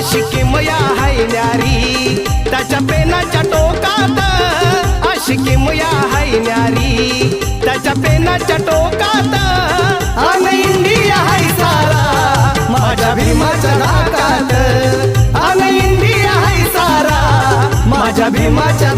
आशिकी मया हाय न्यारी त्याच्या पेनाच्या टोकात, आशिकी मया हाय न्यारी त्याच्या पेनाच्या टोकात. अन इंडिया हाय सारा माझ्या भीमाच्या नाकात, अन इंडिया हाय सारा माझ्या भीमाच्या